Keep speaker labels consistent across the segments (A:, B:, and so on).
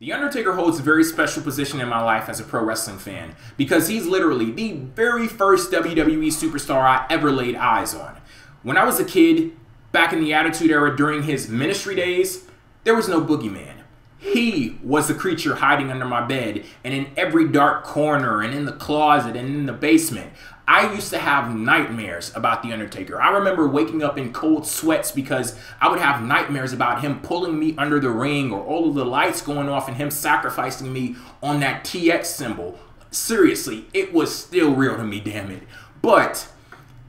A: The Undertaker holds a very special position in my life as a pro wrestling fan because he's literally the very first WWE superstar I ever laid eyes on. When I was a kid, back in the Attitude Era during his ministry days, there was no boogeyman. He was the creature hiding under my bed and in every dark corner and in the closet and in the basement. I used to have nightmares about The Undertaker. I remember waking up in cold sweats because I would have nightmares about him pulling me under the ring or all of the lights going off and him sacrificing me on that TX symbol. Seriously, it was still real to me, damn it. But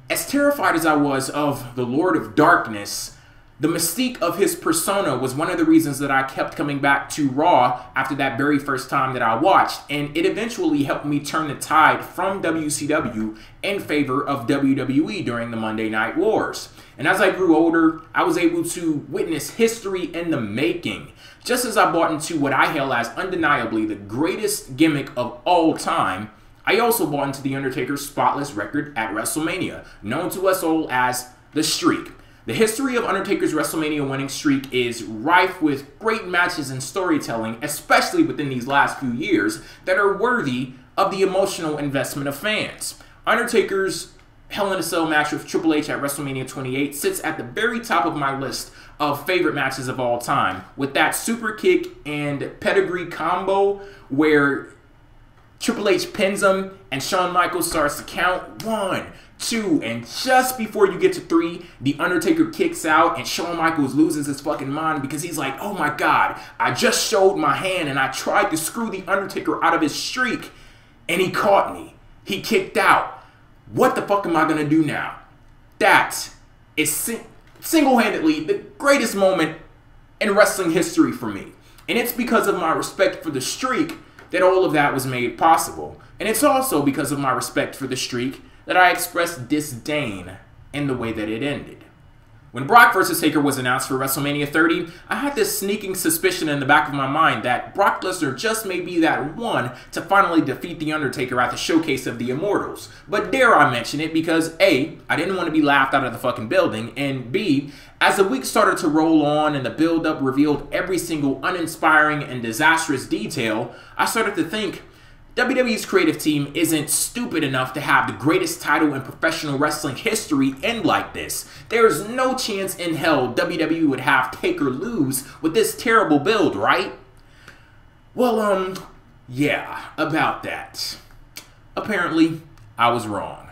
A: as terrified as I was of the Lord of Darkness, the mystique of his persona was one of the reasons that I kept coming back to Raw after that very first time that I watched, and it eventually helped me turn the tide from WCW in favor of WWE during the Monday Night Wars. And as I grew older, I was able to witness history in the making. Just as I bought into what I hail as undeniably the greatest gimmick of all time, I also bought into The Undertaker's spotless record at WrestleMania, known to us all as The Streak. The history of Undertaker's WrestleMania winning streak is rife with great matches and storytelling, especially within these last few years, that are worthy of the emotional investment of fans. Undertaker's Hell in a Cell match with Triple H at WrestleMania 28 sits at the very top of my list of favorite matches of all time, with that super kick and pedigree combo where Triple H pins him and Shawn Michaels starts to count 1, 2, and just before you get to 3, The Undertaker kicks out and Shawn Michaels loses his fucking mind because he's like, oh my god, I just showed my hand and I tried to screw The Undertaker out of his streak and he caught me. He kicked out. What the fuck am I gonna do now? That is single-handedly the greatest moment in wrestling history for me. And it's because of my respect for the streak that all of that was made possible. And it's also because of my respect for the streak that I expressed disdain in the way that it ended. When Brock vs. Taker was announced for WrestleMania 30, I had this sneaking suspicion in the back of my mind that Brock Lesnar just may be that one to finally defeat The Undertaker at the Showcase of the Immortals. But dare I mention it because A, I didn't want to be laughed out of the fucking building, and B, as the week started to roll on and the build-up revealed every single uninspiring and disastrous detail, I started to think, WWE's creative team isn't stupid enough to have the greatest title in professional wrestling history end like this. There's no chance in hell WWE would have Taker lose with this terrible build, right? Well, yeah, about that. Apparently, I was wrong.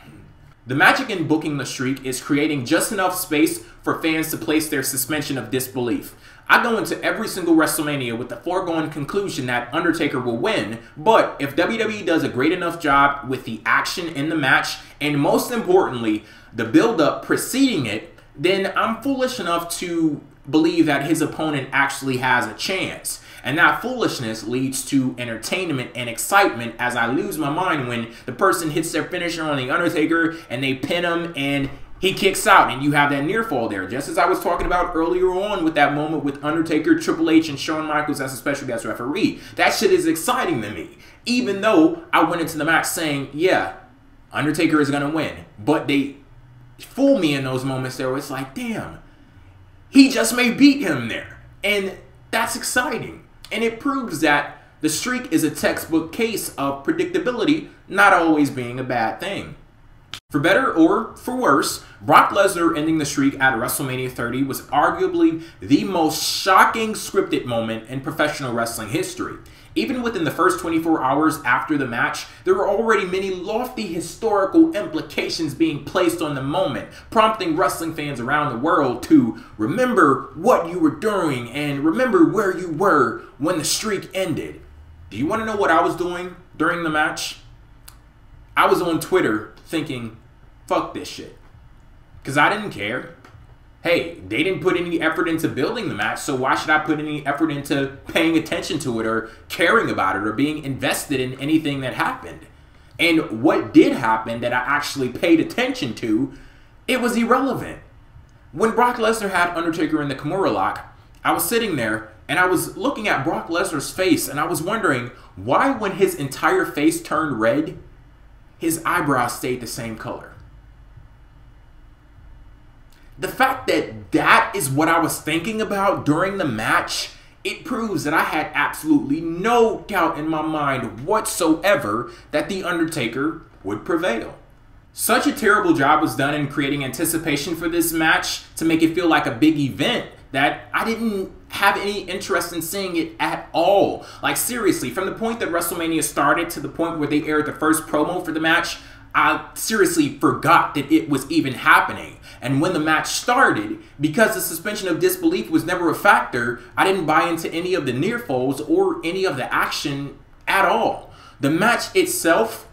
A: The magic in booking the streak is creating just enough space for fans to place their suspension of disbelief. I go into every single WrestleMania with the foregone conclusion that Undertaker will win, but if WWE does a great enough job with the action in the match, and most importantly, the build-up preceding it, then I'm foolish enough to believe that his opponent actually has a chance. And that foolishness leads to entertainment and excitement as I lose my mind when the person hits their finisher on The Undertaker and they pin him and he kicks out and you have that near fall there. Just as I was talking about earlier on with that moment with Undertaker, Triple H, and Shawn Michaels as a special guest referee. That shit is exciting to me. Even though I went into the match saying, yeah, Undertaker is going to win. But they fool me in those moments there where it's like, damn, he just may beat him there. And that's exciting. And it proves that the streak is a textbook case of predictability not always being a bad thing. For better or for worse, Brock Lesnar ending the streak at WrestleMania 30 was arguably the most shocking scripted moment in professional wrestling history. Even within the first 24 hours after the match, there were already many lofty historical implications being placed on the moment, prompting wrestling fans around the world to remember what you were doing and remember where you were when the streak ended. Do you want to know what I was doing during the match? I was on Twitter thinking, fuck this shit. Because I didn't care. Hey, they didn't put any effort into building the match, so why should I put any effort into paying attention to it or caring about it or being invested in anything that happened? And what did happen that I actually paid attention to, it was irrelevant. When Brock Lesnar had Undertaker in the Kimura lock, I was sitting there and I was looking at Brock Lesnar's face and I was wondering why when his entire face turned red, his eyebrows stayed the same color. The fact that that is what I was thinking about during the match it proves that I had absolutely no doubt in my mind whatsoever that The Undertaker would prevail. Such a terrible job was done in creating anticipation for this match to make it feel like a big event that I didn't have any interest in seeing it at all. Like, seriously, from the point that WrestleMania started to the point where they aired the first promo for the match, I seriously forgot that it was even happening. And when the match started, because the suspension of disbelief was never a factor, I didn't buy into any of the near falls or any of the action at all. The match itself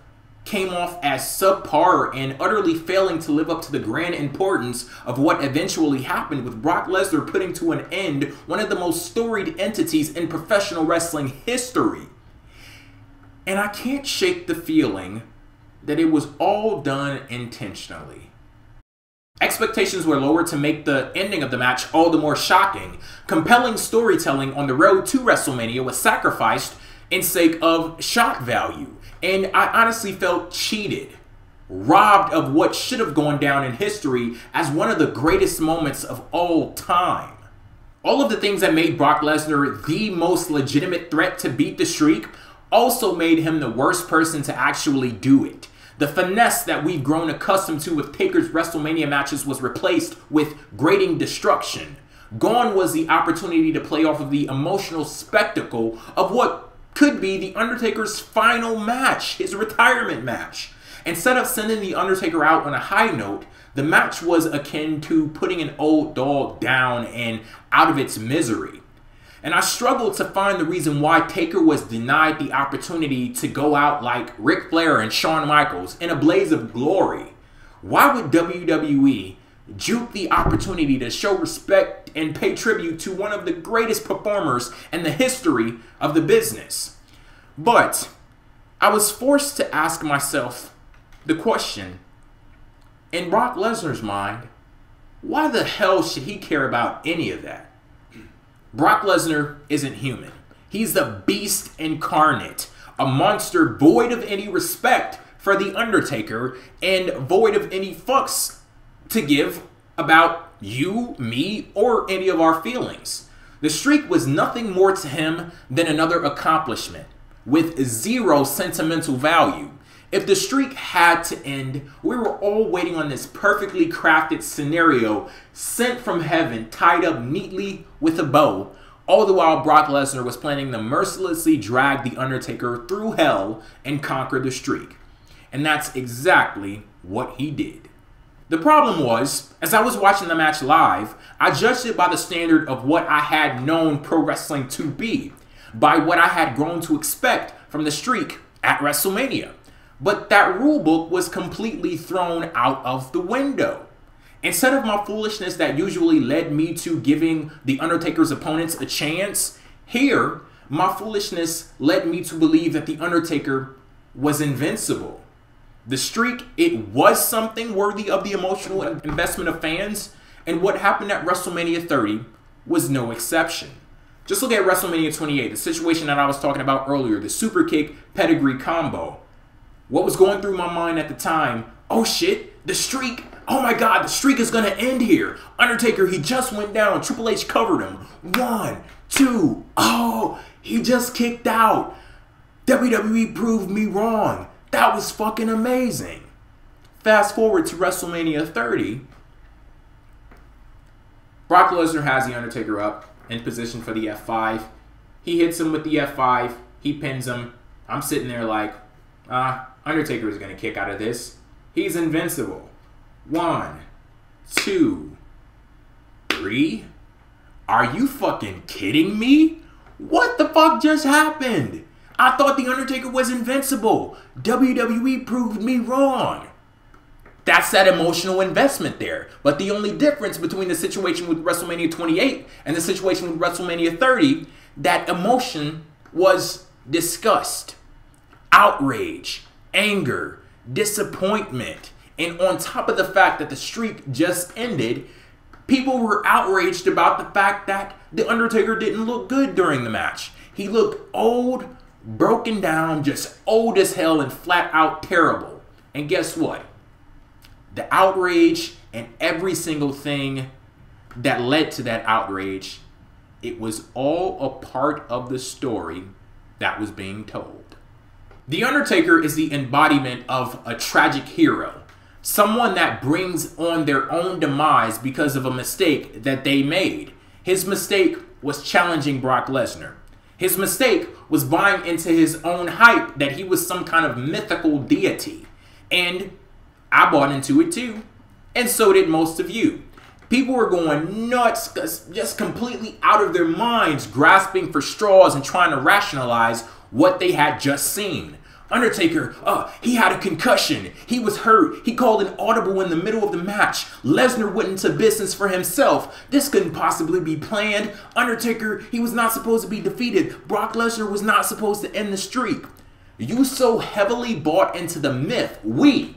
A: came off as subpar and utterly failing to live up to the grand importance of what eventually happened, with Brock Lesnar putting to an end one of the most storied entities in professional wrestling history. And I can't shake the feeling that it was all done intentionally. Expectations were lowered to make the ending of the match all the more shocking. Compelling storytelling on the road to WrestleMania was sacrificed in sake of shock value. And I honestly felt cheated, robbed of what should have gone down in history as one of the greatest moments of all time. All of the things that made Brock Lesnar the most legitimate threat to beat the streak also made him the worst person to actually do it. The finesse that we've grown accustomed to with Taker's WrestleMania matches was replaced with grating destruction. Gone was the opportunity to play off of the emotional spectacle of what could be The Undertaker's final match, his retirement match. Instead of sending The Undertaker out on a high note, the match was akin to putting an old dog down and out of its misery. And I struggled to find the reason why Taker was denied the opportunity to go out like Ric Flair and Shawn Michaels in a blaze of glory. Why would WWE juke the opportunity to show respect and pay tribute to one of the greatest performers in the history of the business? But I was forced to ask myself the question, in Brock Lesnar's mind, why the hell should he care about any of that? Brock Lesnar isn't human. He's the beast incarnate, a monster void of any respect for The Undertaker and void of any fucks to give about you, me, or any of our feelings. The streak was nothing more to him than another accomplishment with zero sentimental value. If the streak had to end, we were all waiting on this perfectly crafted scenario sent from heaven, tied up neatly with a bow, all the while Brock Lesnar was planning to mercilessly drag The Undertaker through hell and conquer the streak. And that's exactly what he did. The problem was, as I was watching the match live, I judged it by the standard of what I had known pro wrestling to be, by what I had grown to expect from the streak at WrestleMania. But that rulebook was completely thrown out of the window. Instead of my foolishness that usually led me to giving The Undertaker's opponents a chance, here, my foolishness led me to believe that The Undertaker was invincible. The streak, it was something worthy of the emotional investment of fans, and what happened at WrestleMania 30 was no exception. Just look at WrestleMania 28, the situation that I was talking about earlier, the super kick pedigree combo. What was going through my mind at the time? Oh shit, the streak. Oh my God, the streak is gonna end here. Undertaker, he just went down. Triple H covered him. 1, 2, oh, he just kicked out. WWE proved me wrong. That was fucking amazing. Fast forward to WrestleMania 30. Brock Lesnar has The Undertaker up in position for the F5. He hits him with the F5. He pins him. I'm sitting there like, Undertaker is going to kick out of this. He's invincible. 1, 2, 3. Are you fucking kidding me? What the fuck just happened? I thought The Undertaker was invincible. WWE proved me wrong. That's that emotional investment there. But the only difference between the situation with WrestleMania 28 and the situation with WrestleMania 30, that emotion was disgust, outrage, anger, disappointment. And on top of the fact that the streak just ended, people were outraged about the fact that The Undertaker didn't look good during the match. He looked old, broken down, just old as hell and flat out terrible. And guess what? The outrage and every single thing that led to that outrage It was all a part of the story that was being told. The Undertaker is the embodiment of a tragic hero. Someone that brings on their own demise because of a mistake that they made. His mistake was challenging Brock Lesnar. His mistake was buying into his own hype that he was some kind of mythical deity. And I bought into it too. And so did most of you. People were going nuts, just completely out of their minds, grasping for straws and trying to rationalize what they had just seen. Undertaker, he had a concussion. He was hurt. He called an audible in the middle of the match. Lesnar went into business for himself. This couldn't possibly be planned. Undertaker, he was not supposed to be defeated. Brock Lesnar was not supposed to end the streak. You so heavily bought into the myth. Me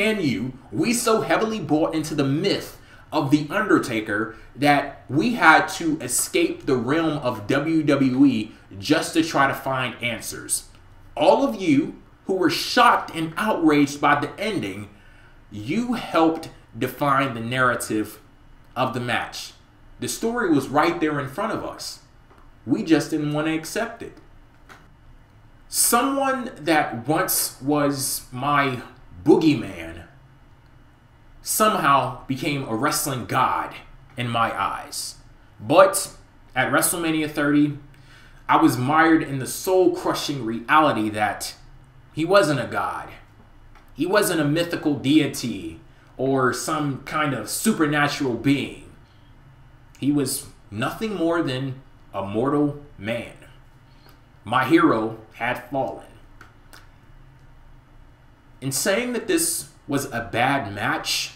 A: and you, we so heavily bought into the myth of The Undertaker that we had to escape the realm of WWE just to try to find answers. All of you who were shocked and outraged by the ending, you helped define the narrative of the match. The story was right there in front of us. We just didn't want to accept it. Someone that once was my boogeyman somehow became a wrestling god in my eyes. But at WrestleMania 30, I was mired in the soul-crushing reality that he wasn't a god. He wasn't a mythical deity or some kind of supernatural being. He was nothing more than a mortal man. My hero had fallen. In saying that this was a bad match,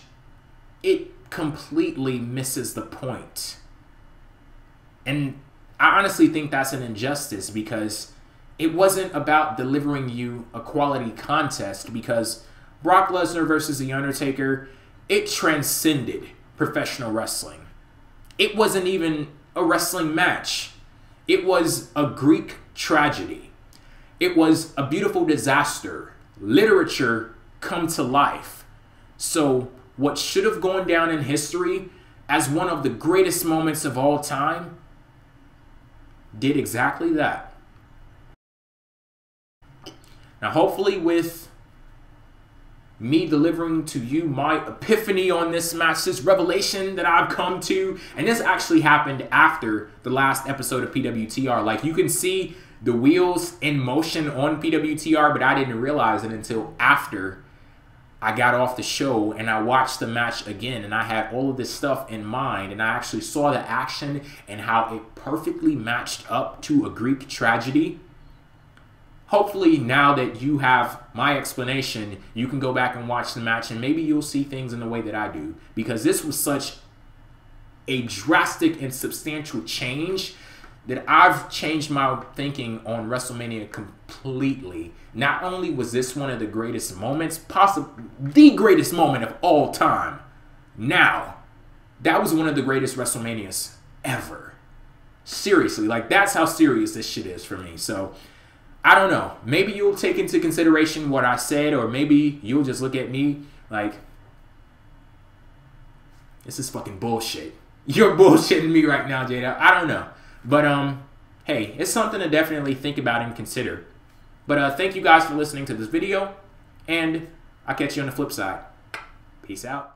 A: it completely misses the point. And I honestly think that's an injustice because it wasn't about delivering you a quality contest, because Brock Lesnar versus The Undertaker, it transcended professional wrestling. It wasn't even a wrestling match. It was a Greek tragedy. It was a beautiful disaster. Literature come to life. So what should have gone down in history as one of the greatest moments of all time did exactly that. Now hopefully with me delivering to you my epiphany on this match, this revelation that I've come to, and this actually happened after the last episode of PWTR. Like, you can see the wheels in motion on PWTR, but I didn't realize it until after I got off the show and I watched the match again, and I had all of this stuff in mind, and I actually saw the action and how it perfectly matched up to a Greek tragedy. Hopefully now that you have my explanation, you can go back and watch the match and maybe you'll see things in the way that I do, because this was such a drastic and substantial change that I've changed my thinking on WrestleMania completely. Not only was this one of the greatest moments, possibly the greatest moment of all time, now, that was one of the greatest WrestleManias ever. Seriously, like, that's how serious this shit is for me. So, I don't know. Maybe you'll take into consideration what I said, or maybe you'll just look at me like, this is fucking bullshit. You're bullshitting me right now, Jada. I don't know. But, hey, it's something to definitely think about and consider. But thank you guys for listening to this video, and I'll catch you on the flip side. Peace out.